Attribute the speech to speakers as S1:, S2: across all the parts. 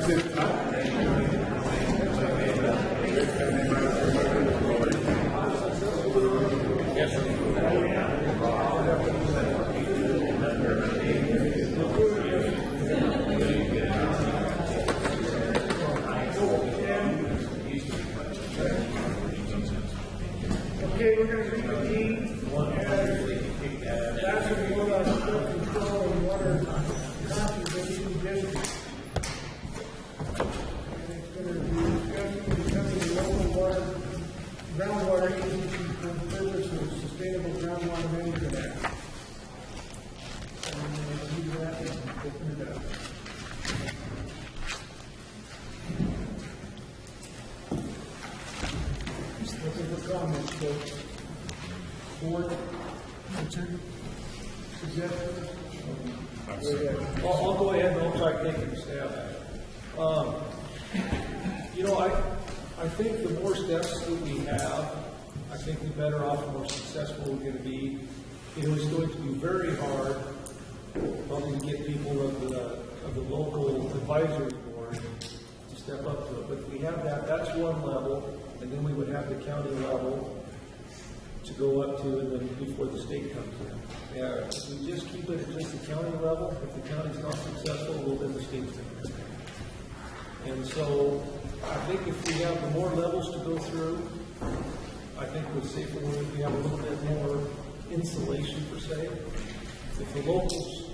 S1: Okay, we're going to reconvene as Lassen, Modoc, flood control and water conservation district. And it's going to be discussing becoming the local water, groundwater agency for the purpose of sustainable groundwater management act. And do that and open it up. Looking for comments, folks. Board, suggestions?
S2: I'll go ahead and I'll try to take it to staff. You know, I think the more steps that we have, I think the better off and more successful we're going to be. You know, it's going to be very hard probably to get people of the local advisory board to step up to it. But if we have that, that's one level, and then we would have the county level to go up to, and then before the state comes in. Yeah, if we just keep it at just the county level, if the county's not successful, well, then the state's going to come in. And so I think if we have the more levels to go through, I think we're safer when we have a little bit more insulation per se. If the locals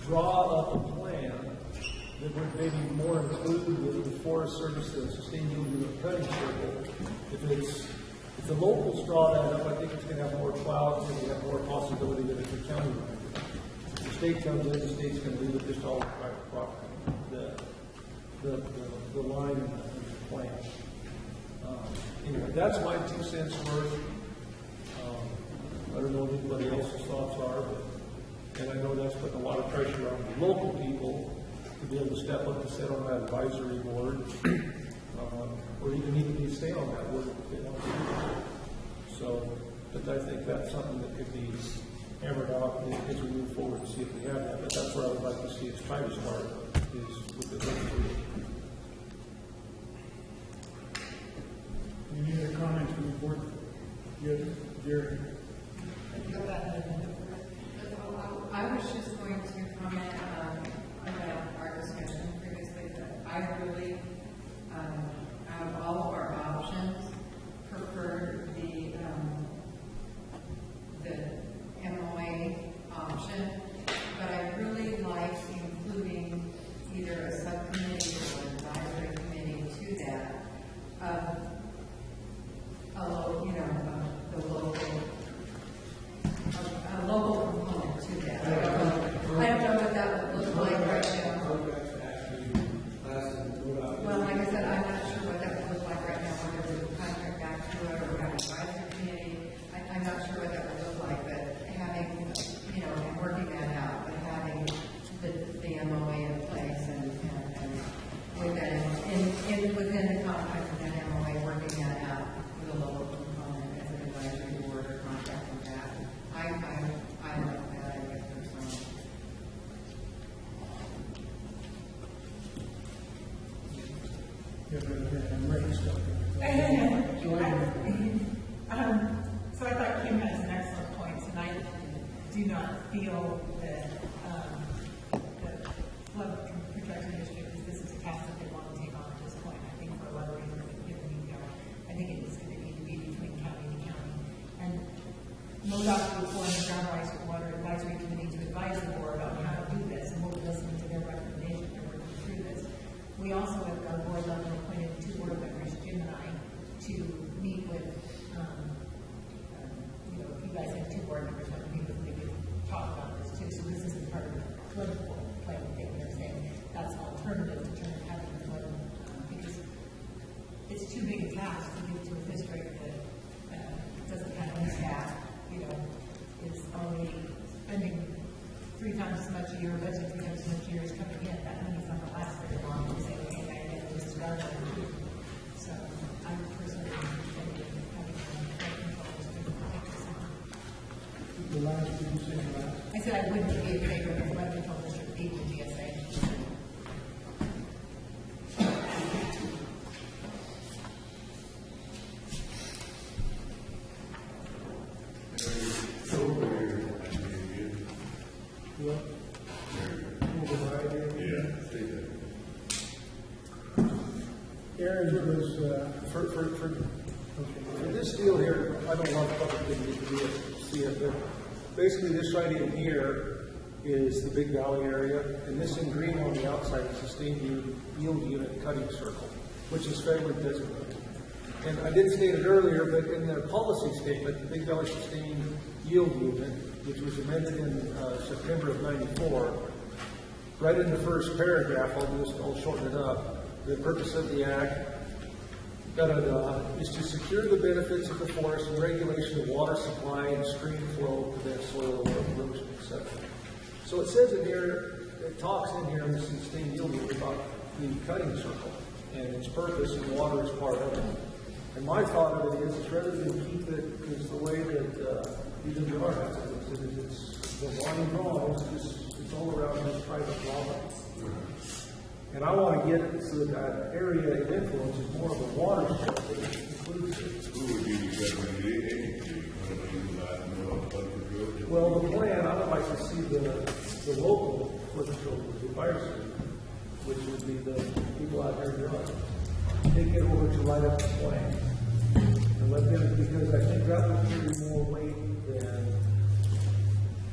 S2: draw up a plan that would maybe more include with the Forest Service and sustainable cutting circle, if the locals draw that up, I think it's going to have more clouds and we have more possibility that it's a county line. If the state comes in, the state's going to leave it just all private property. The line and the plan. Anyway, that's my 2 cents worth. I don't know what anybody else's thoughts are, and I know that's putting a lot of pressure on the local people to be able to step up and sit on that advisory board, or even to stay on that board if they want to do that. So, but I think that's something that could be hammered out as we move forward to see if we have that. But that's where I would like to see us try to start, is with the advisory.
S1: Any other comments from the board? Jerry?
S3: I was just going to comment about our discussion previously that I really, out of all of our options, prefer the MOA option, but I really like including either a subcommittee or an advisory committee to that. The local component to that. I don't know what that would look like right now. Well, like I said, I'm not sure what that would look like right now, whether we would contract back to it or have an advisory committee. I'm not sure what that would look like, but having, and working that out, but having the MOA in place and with that, and within the contract of that MOA, working that out with a local component as an advisory board or contracting that. I like that idea personally.
S4: So I thought Kim has an excellent point, and I do not feel that the flood protection district, this is a task that they want to take on at this point. I think for a lot of reasons, I think it is going to need to be between county and county. And Modoc will form the groundwater water advisory committee to advise the board on how to do this, and we'll listen to their recommendations and working through this. We also have our board level appointed 2 board members, Jim and I, to meet with, if you guys have 2 board members, want to meet with, we could talk about this too. So this isn't part of the political plan thing. They're saying that's an alternative to trying to have the flood, because it's too big a task to give to a district that doesn't have any staff, is already spending 3 times as much a year, budget 3 times as much a year is coming in. That money's not going to last very long. We say, okay, I get this is rather than do. So I'm personally having I said I wouldn't be in favor of the flood control district being the GSA.
S1: Aaron's was,
S2: For this deal here, I don't want public to see it, but basically this right in here is the Big Valley area, and this in green on the outside is sustained yield unit cutting circle, which is federally designated. And I did state it earlier, but in their policy statement, the Big Valley Sustained Yield Unit, which was amended in September of '94, right in the first paragraph, I'll shorten it up, the purpose of the act, is to secure the benefits of the forest and regulation of water supply and stream flow, prevent soil erosion, etc. So it says in here, it talks in here in the sustained yield unit about the cutting circle and its purpose, and water is part of it. And my thought of it is rather than keep it is the way that even the art has it, it's the line drawn, it's all around this private property. And I want to get it so that area of influence is more of a watershed that includes it.
S5: Who would be the governing agency?
S2: Well, the plan, I would like to see the local flood control advisory, which would be the people out there drawing. Take it over to write up the plan. And let them, because I think that would carry more weight than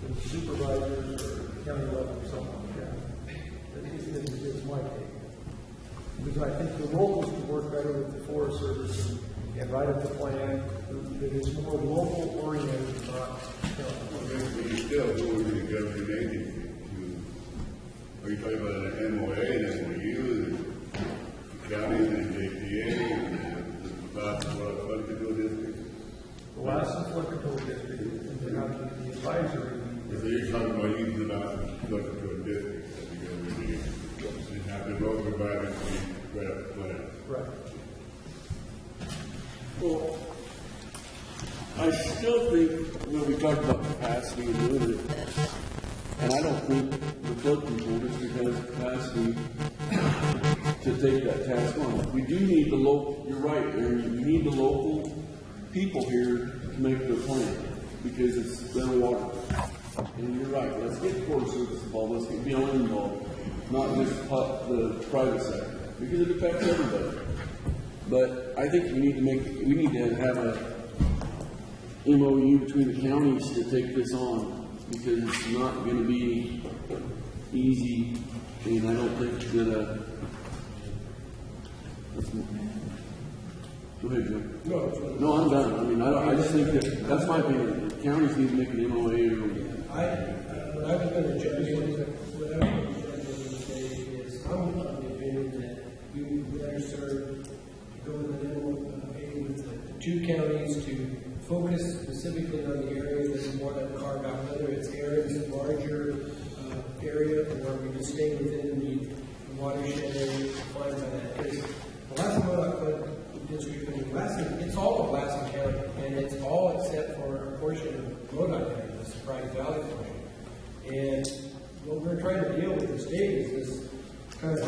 S2: the supervisors or county level or something like that. It's my take. Because I think the locals could work better with the Forest Service and write up the plan that is more local oriented, not
S5: But you still, who would be the governing agency? Are you talking about an MOA, an MOU, the counties and JPA, the Lassen Flood Control District?
S2: the Lassen Flood Control District, and then the advisory.
S5: So you're talking about using the Lassen Flood Control District as the governing agency? And have the local environmental write up the plan?
S2: Right.
S6: Well, I still think when we talk about capacity and doing it, and I don't think the flood control district has capacity to take that task on. We do need the local, you're right, Aaron, we need the local people here to make the plan, because it's their water. And you're right, let's get Forest Service involved, let's get BLM involved, not just the private sector, because it affects everybody. But I think we need to have a MOU between the counties to take this on, because it's not going to be easy, and I don't think that go ahead, Jim. No, I'm done. I mean, I just think that's my opinion. The counties need to make an MOA.
S1: what I was going to say is, I'm of the opinion that you better serve to go with an MOA with the two counties to focus specifically on the areas that we want to carve out, whether it's areas larger area or we just stay within the watershed area defined by that. Because the Lassen Modoc Flood District, I mean, Lassen, it's all of Lassen County, and it's all except for a portion of Modoc County, the Surprise Valley portion. And what we're trying to deal with the state is this kind of,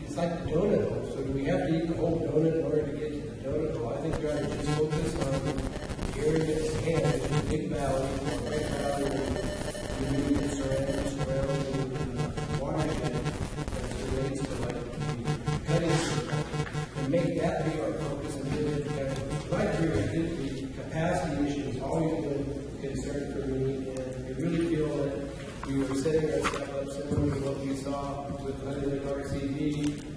S1: it's like the donut hole. So do we have to eat the whole donut in order to get to the donut hole? I think we ought to just focus on the area that's hand, the Big Valley, the Red Valley, the immediate surrounding watershed as it relates to like the cutting circle, and make that be our focus and really right here, I think the capacity issue has always been a concern for me, and I really feel that we were setting ourselves up similar to what we saw with the RCD,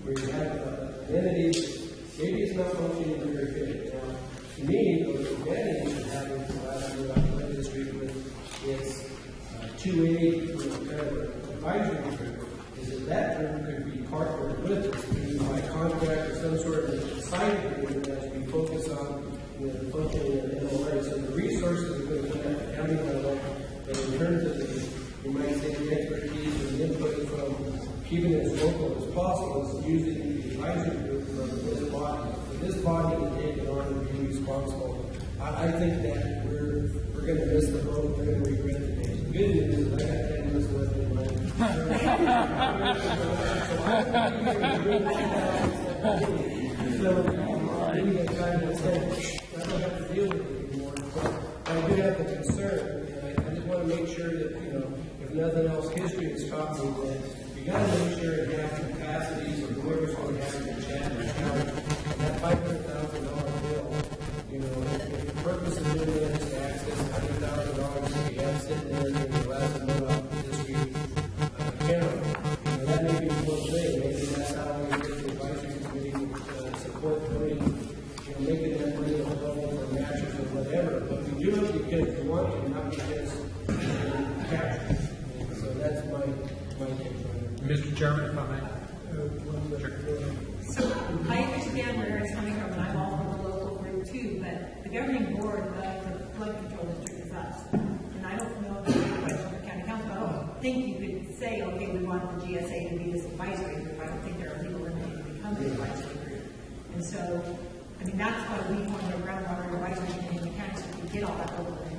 S1: where you have an entity, maybe it's not functioning very good. Now, to me, the advantage of having the Lassen Flood District with its 2A kind of advisory group is that group could be partnered with us to by contract or some sort of site agreement that to be focused on the functioning of the NLA. So the resources are going to come at the county level, but in terms of the, you might say, the expertise and input from keeping it as local as possible is using the advisory group from this body. For this body to take it on and be responsible, I think that we're going to miss the boat, we're going to regret the day. The good news is I got 10 minutes left in my so maybe that time to say, I don't have to deal with it anymore. But I do have the concern, and I just want to make sure that, you know, if nothing else, history has taught me that you got to make sure you have capacities or whoever's going to have the chat.
S4: governing board of the flood control district is us. And I don't know if there's a question of county council, but I don't think you could say, okay, we want the GSA to be this advisory group. I don't think there are legal limitations to become the advisory group. And so, I mean, that's why we formed a groundwater advisory committee in the county, so we get all that over there.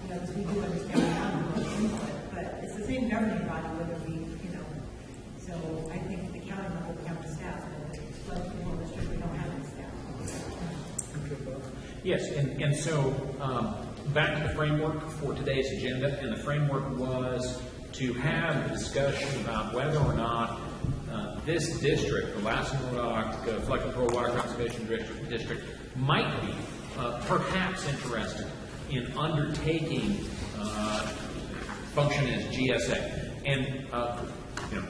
S4: You know, because we do understand the input, but it's the same governing body, whether we, you know, so I think the county will become the staff, but the flood control district, we don't have any staff.
S7: Yes, and so back to the framework for today's agenda, and the framework was to have a discussion about whether or not this district, the Lassen Modoc Flood Control Water Conservation District, might be perhaps interested in undertaking function as GSA. And you know,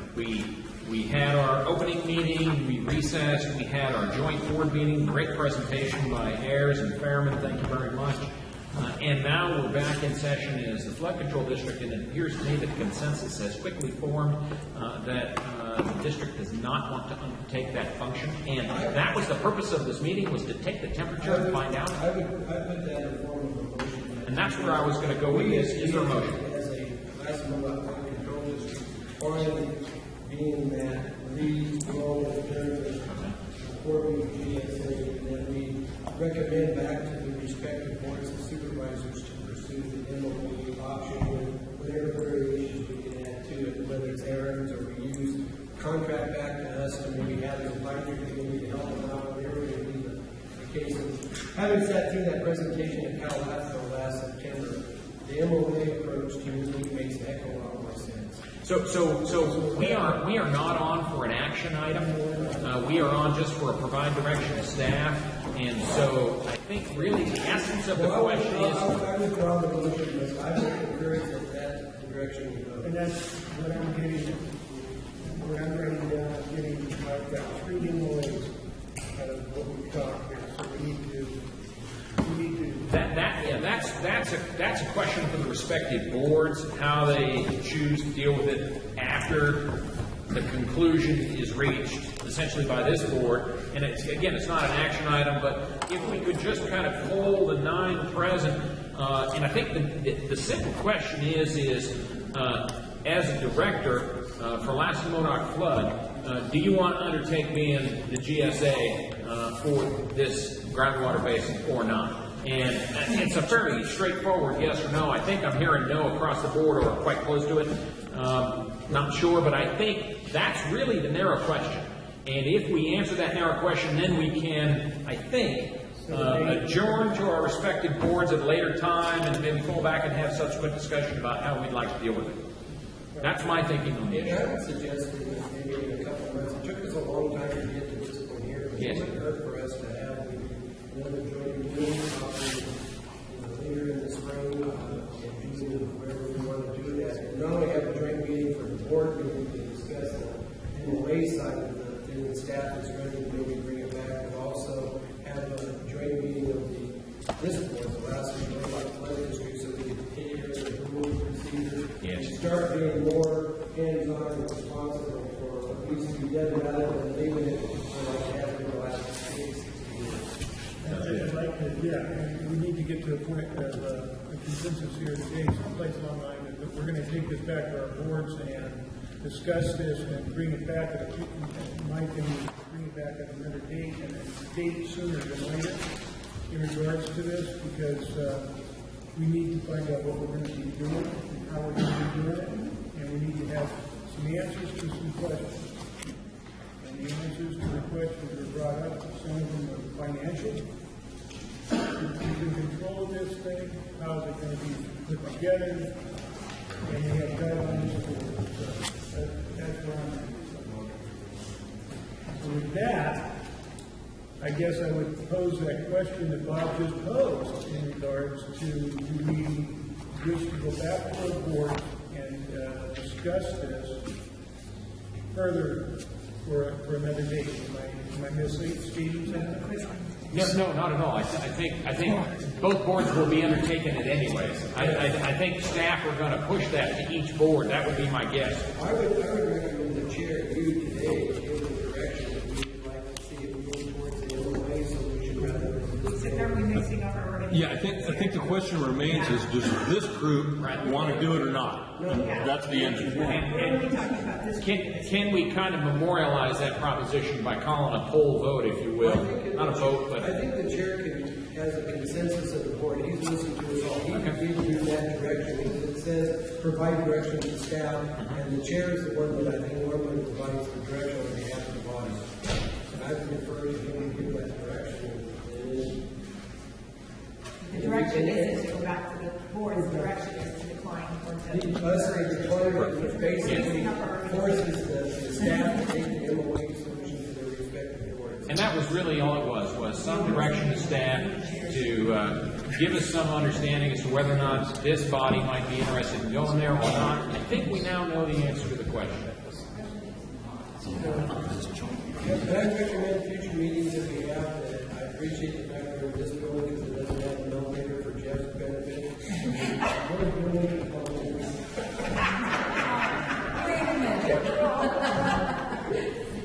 S7: we had our opening meeting, we recessed, we had our joint board meeting, great presentation by Ayers and Fairman, thank you very much. And now we're back in session as the Flood Control District, and it appears to me that consensus has quickly formed that the district does not want to undertake that function. And that was the purpose of this meeting, was to take the temperature and find out.
S1: I put that in form of a motion.
S7: And that's where I was going to go with this. Is there a motion?
S1: As a Lassen Modoc Flood Control District, finally being that we go in terms of supporting the GSA, and then we recommend back to the respective boards of supervisors to pursue the MOE option with whatever variations we can add to it, whether it's errands or we use contract back to us to maybe have an advisory committee to help them out, whatever may be the case. Having sat through that presentation at Cal last September, the MOA approach to me makes a heck of a lot more sense.
S7: So we are not on for an action item. We are on just for a provide direction to staff. And so I think really the essence of the question is.
S1: I withdraw the motion, but I would encourage that that's the direction we go.
S8: And that's what I'm getting, what I'm writing down, I'm getting, I've got 3 MOAs out of what we've talked here, so we need to.
S7: That's a question for the respective boards, how they choose to deal with it after the conclusion is reached, essentially by this board. And it's not an action item, but if we could just kind of hold the 9 present, and I think the simple question is as a director for Lassen Modoc Flood, do you want to undertake being the GSA for this groundwater basin or not? And it's a fairly straightforward yes or no. I think I'm hearing no across the board or quite close to it. Not sure, but I think that's really the narrow question. And if we answer that narrow question, then we can, I think, adjourn to our respective boards at a later time and maybe fall back and have subsequent discussion about how we'd like to deal with it. That's my thinking on the
S1: And
S7: issue.
S1: I would suggest that maybe in a couple of months, it took us a long time to get to this point here, but
S7: Yes.
S1: it would hurt for us to have another joint meeting, later in the spring, and using wherever we want to do that. And not only have a joint meeting for the board meeting to discuss the MOA side of the staff is ready to maybe bring it back, but also have a joint meeting of this board, the last one, flood district, so we can take care of the rules and procedures.
S7: Yes.
S1: And start being more hands-on and responsible for what needs to be done rather than leaving it for like it has been the last 60 years.
S8: I'd like to, yeah, we need to get to a point of a consensus here today, someplace along the line, that we're going to take this back to our boards and discuss this and bring it back at my opinion, bring it back at another date and a date sooner than later in regards to this, because we need to find out what we're going to be doing and how we're going to be doing it, and we need to have some answers to some questions. And the answers to the questions were brought up, some of them are financial. Who's in control of this thing? How is it going to be put together? And we have guidelines for it. So that's where I'm at. So with that, I guess I would pose that question that Bob just posed in regards to, do we wish to go back to the board and discuss this further for another date? Am I misstating that?
S7: No, not at all. I think both boards will be undertaking it anyways. I think staff are going to push that to each board. That would be my guess.
S1: I would recommend the chair, you today, give the direction that we would like to see it move towards the MOA solution rather than.
S4: Are we mixing up our
S9: Yeah, I think the question remains is, does this group want to do it or not? And that's the answer.
S7: Can we kind of memorialize that proposition by calling a poll vote, if you will? Not a vote,
S1: I
S7: but,
S1: think the chair has a consensus of the board. He's listened to us all. He can lead you in that direction. It says provide direction to staff, and the chair is the one that I think normally provides the direction on behalf of the body. And I would refer to him to give that direction.
S4: The direction isn't to go back to the board's direction is to decline or to.
S1: Let's say the climate, which basically forces the staff to take the MOA solution to their respective boards.
S7: and that was really all it was some direction to staff to give us some understanding as to whether or not this body might be interested in going there or not. I think we now know the answer to the question.
S1: Can I recommend future meetings that we have? I appreciate the fact that we're in this building because it doesn't have an elevator for Jeff's benefit. What if we're making a public meeting?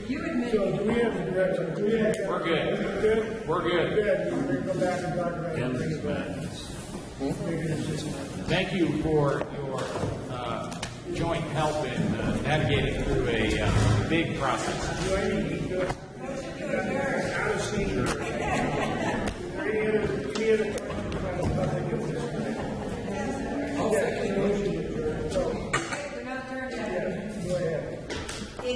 S3: You admit.
S8: So do we have the direction? Do we have?
S7: We're good.
S8: Good?
S7: We're good.
S8: Good. We're going to go back and talk about it. Bring it back.
S7: Thank you for your joint help in navigating through a big process.
S8: Do I need to do it? Out of station. Is there any other questions about the public at this point?
S1: I'll second the motion.
S10: We're not turned yet.
S8: Go ahead.
S10: It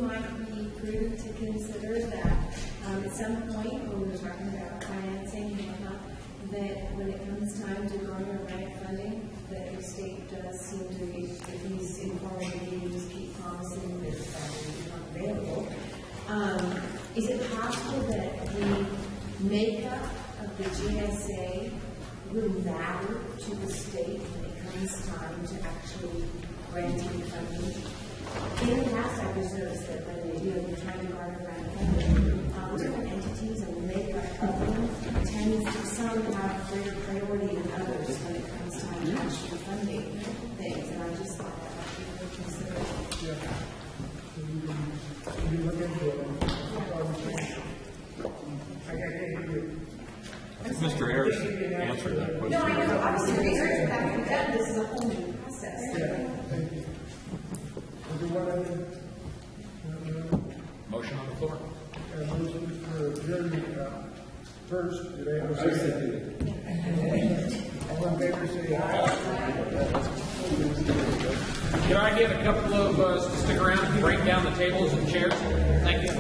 S10: might be prudent to consider that at some point when we're talking about financing and whatnot, that when it comes time to garner grant funding, that the state does seem to be, if he's informing you, just keep promising that it's not available. Is it possible that the makeup of the GSA will matter to the state when it comes time to actually granting funding? In the past, I've just noticed that when they're trying to garner grant funding, different entities and the makeup of them tends to some have greater priority than others when it comes time to actually funding things, and I just thought that might be worth considering.
S8: You look into it. I can't hear you.
S9: Mr. Harris answered that question.
S10: No, I know, obviously, research that we've done, this is a whole new process.
S8: Thank you. Is there one other?
S7: Motion on the floor.
S8: Motion for adjournment first. Did I have a second? All in favor, say aye.
S7: Can I get a couple of us to stick around and break down the tables and chairs? Thank you.